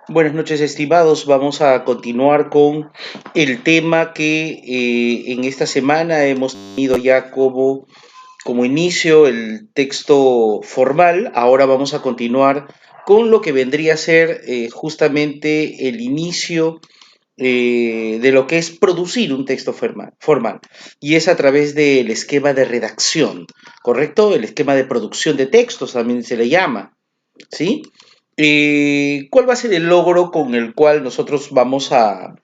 Buenas noches, estimados. Vamos a continuar con el tema que en esta semana hemos tenido ya como inicio el texto formal. Ahora vamos a continuar con lo que vendría a ser justamente el inicio de lo que es producir un texto formal. Y es a través del esquema de redacción, ¿correcto? El esquema de producción de textos también se le llama. ¿Sí? ¿Cuál va a ser el logro con el cual nosotros vamos a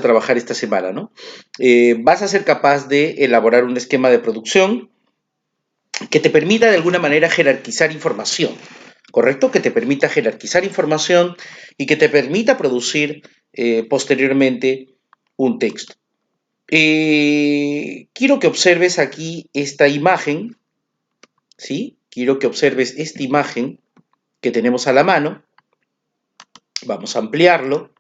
trabajar esta semana, ¿no? Vas a ser capaz de elaborar un esquema de producción que te permita de alguna manera jerarquizar información, ¿correcto? Que te permita jerarquizar información y que te permita producir posteriormente un texto. Quiero que observes aquí esta imagen, ¿sí? Quiero que observes esta imagen que tenemos a la mano. Vamos a ampliarlo.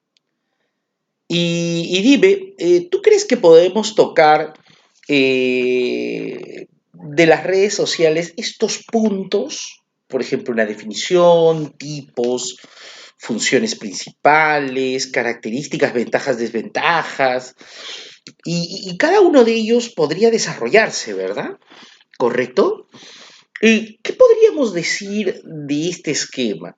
Y dime, ¿tú crees que podemos tocar de las redes sociales estos puntos? Por ejemplo, una definición, tipos, funciones principales, características, ventajas, desventajas. Y cada uno de ellos podría desarrollarse, ¿verdad? ¿Correcto? ¿Qué podríamos decir de este esquema?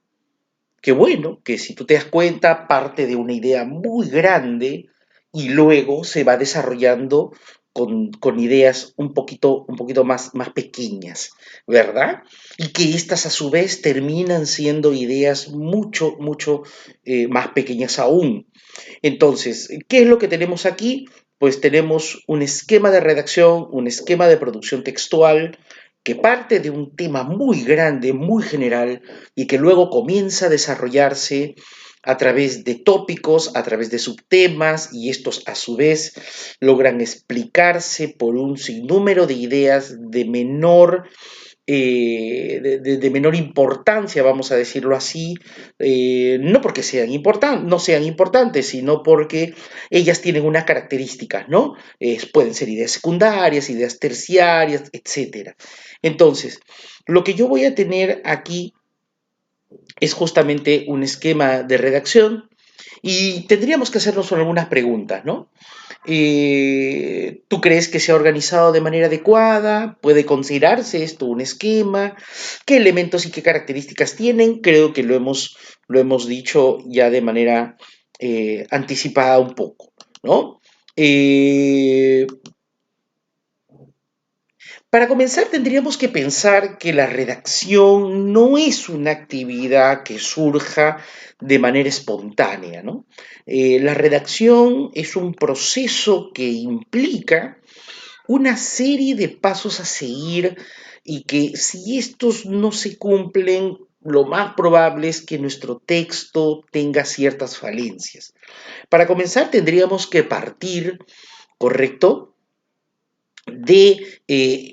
Que bueno, que si tú te das cuenta, parte de una idea muy grande y luego se va desarrollando con ideas un poquito más pequeñas, ¿verdad? Y que estas a su vez terminan siendo ideas mucho más pequeñas aún. Entonces, ¿qué es lo que tenemos aquí? Pues tenemos un esquema de redacción, un esquema de producción textual que parte de un tema muy grande, muy general, y que luego comienza a desarrollarse a través de tópicos, a través de subtemas, y estos a su vez logran explicarse por un sinnúmero de ideas de menor importancia, vamos a decirlo así, no porque no sean importantes, sino porque ellas tienen unas características, ¿no? Pueden ser ideas secundarias, ideas terciarias, etcétera. Entonces, lo que yo voy a tener aquí es justamente un esquema de redacción y tendríamos que hacernos algunas preguntas, ¿no? ¿Tú crees que se ha organizado de manera adecuada? ¿Puede considerarse esto un esquema? ¿Qué elementos y qué características tienen? Creo que lo hemos dicho ya de manera anticipada un poco, ¿no? Eh, para comenzar, tendríamos que pensar que la redacción no es una actividad que surja de manera espontánea, ¿no? La redacción es un proceso que implica una serie de pasos a seguir y que si estos no se cumplen, lo más probable es que nuestro texto tenga ciertas falencias. Para comenzar, tendríamos que partir, ¿correcto?, de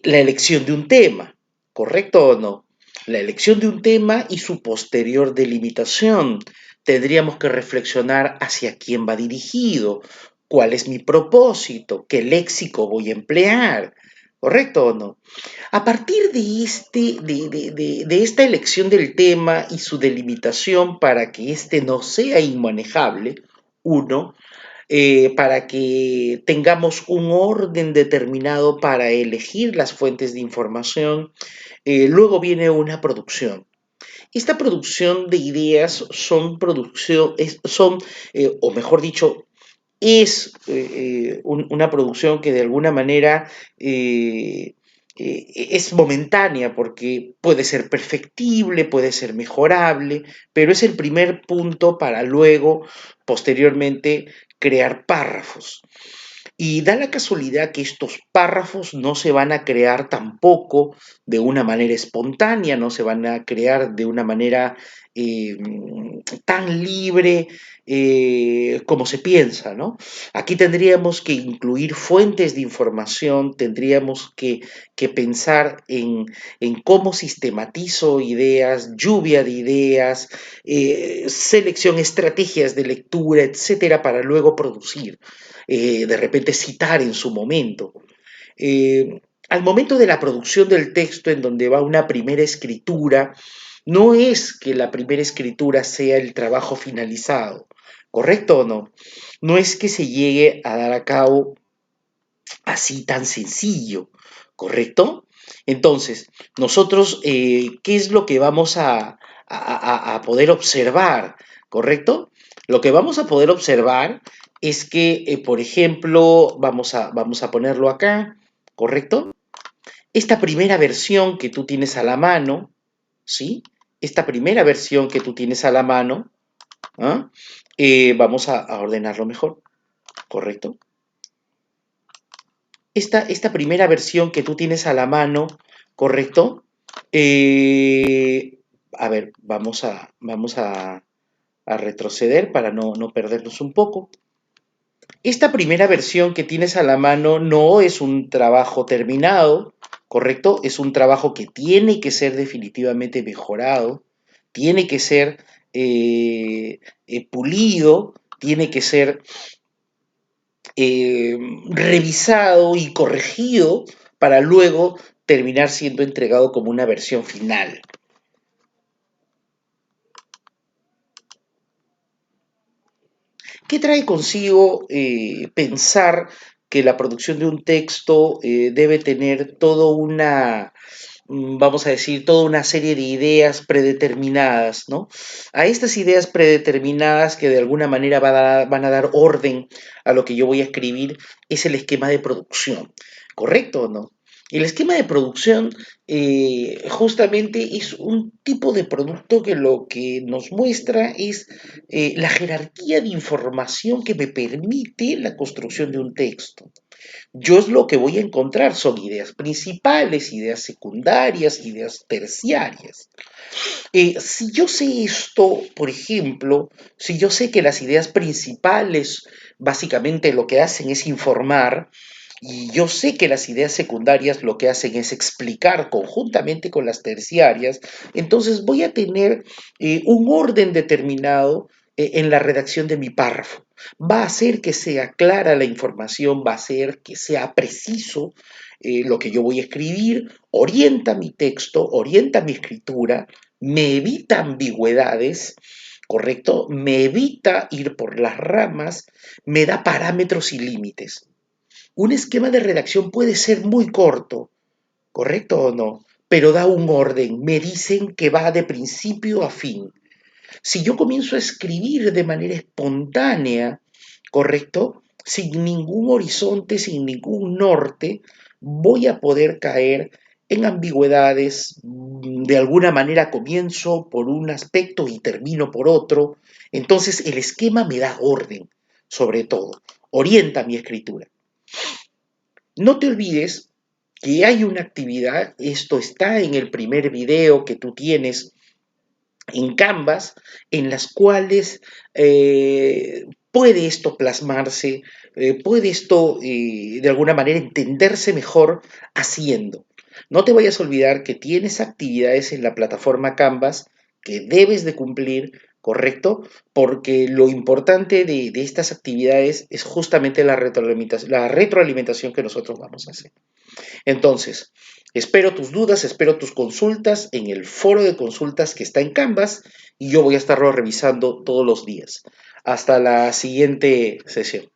la elección de un tema, ¿correcto o no? La elección de un tema y su posterior delimitación. Tendríamos que reflexionar hacia quién va dirigido, cuál es mi propósito, qué léxico voy a emplear, ¿correcto o no? A partir de esta elección del tema y su delimitación para que éste no sea inmanejable, uno, para que tengamos un orden determinado para elegir las fuentes de información. Luego viene una producción. Esta producción de ideas o mejor dicho, una producción que de alguna manera eh, es momentánea porque puede ser perfectible, puede ser mejorable, pero es el primer punto para luego, posteriormente, crear párrafos. Y da la casualidad que estos párrafos no se van a crear tampoco de una manera espontánea, no se van a crear de una manera eh, tan libre como se piensa, ¿no? Aquí tendríamos que incluir fuentes de información, tendríamos que pensar en cómo sistematizo ideas, lluvia de ideas, selección, estrategias de lectura, etcétera, para luego producir, de repente citar en su momento. Al momento de la producción del texto, en donde va una primera escritura, No es que la primera escritura sea el trabajo finalizado, ¿correcto o no? No es que se llegue a dar a cabo así tan sencillo, ¿correcto? Entonces, nosotros, ¿qué es lo que vamos a poder observar, ¿correcto? Lo que vamos a poder observar es que, por ejemplo, vamos a ponerlo acá, ¿correcto? Esta primera versión que tú tienes a la mano, ¿sí? Esta primera versión que tú tienes a la mano, ¿ah? Vamos a ordenarlo mejor, ¿correcto? Esta primera versión que tú tienes a la mano, ¿correcto? A ver, a retroceder para no perdernos un poco. Esta primera versión que tienes a la mano no es un trabajo terminado, ¿correcto? Es un trabajo que tiene que ser definitivamente mejorado, tiene que ser pulido, tiene que ser revisado y corregido para luego terminar siendo entregado como una versión final. ¿Qué trae consigo pensar que la producción de un texto debe tener toda una, vamos a decir, toda una serie de ideas predeterminadas, ¿no? A estas ideas predeterminadas que de alguna manera van a dar orden a lo que yo voy a escribir es el esquema de producción, ¿correcto o no? El esquema de producción justamente es un tipo de producto que lo que nos muestra es la jerarquía de información que me permite la construcción de un texto. Yo es lo que voy a encontrar, son ideas principales, ideas secundarias, ideas terciarias. Si yo sé esto, por ejemplo, si yo sé que las ideas principales básicamente lo que hacen es informar, y yo sé que las ideas secundarias lo que hacen es explicar conjuntamente con las terciarias, entonces voy a tener un orden determinado en la redacción de mi párrafo. Va a hacer que sea clara la información, va a hacer que sea preciso lo que yo voy a escribir, orienta mi texto, orienta mi escritura, me evita ambigüedades, ¿correcto? Me evita ir por las ramas, me da parámetros y límites. Un esquema de redacción puede ser muy corto, ¿correcto o no? Pero da un orden, me dicen que va de principio a fin. Si yo comienzo a escribir de manera espontánea, ¿correcto? Sin ningún horizonte, sin ningún norte, voy a poder caer en ambigüedades. De alguna manera comienzo por un aspecto y termino por otro. Entonces el esquema me da orden, sobre todo, orienta mi escritura. No te olvides que hay una actividad, esto está en el primer video que tú tienes en Canvas, en las cuales puede esto plasmarse, puede esto de alguna manera entenderse mejor haciendo. No te vayas a olvidar que tienes actividades en la plataforma Canvas que debes de cumplir, ¿correcto? Porque lo importante de estas actividades es justamente la retroalimentación que nosotros vamos a hacer. Entonces, espero tus dudas, espero tus consultas en el foro de consultas que está en Canvas y yo voy a estarlo revisando todos los días. Hasta la siguiente sesión.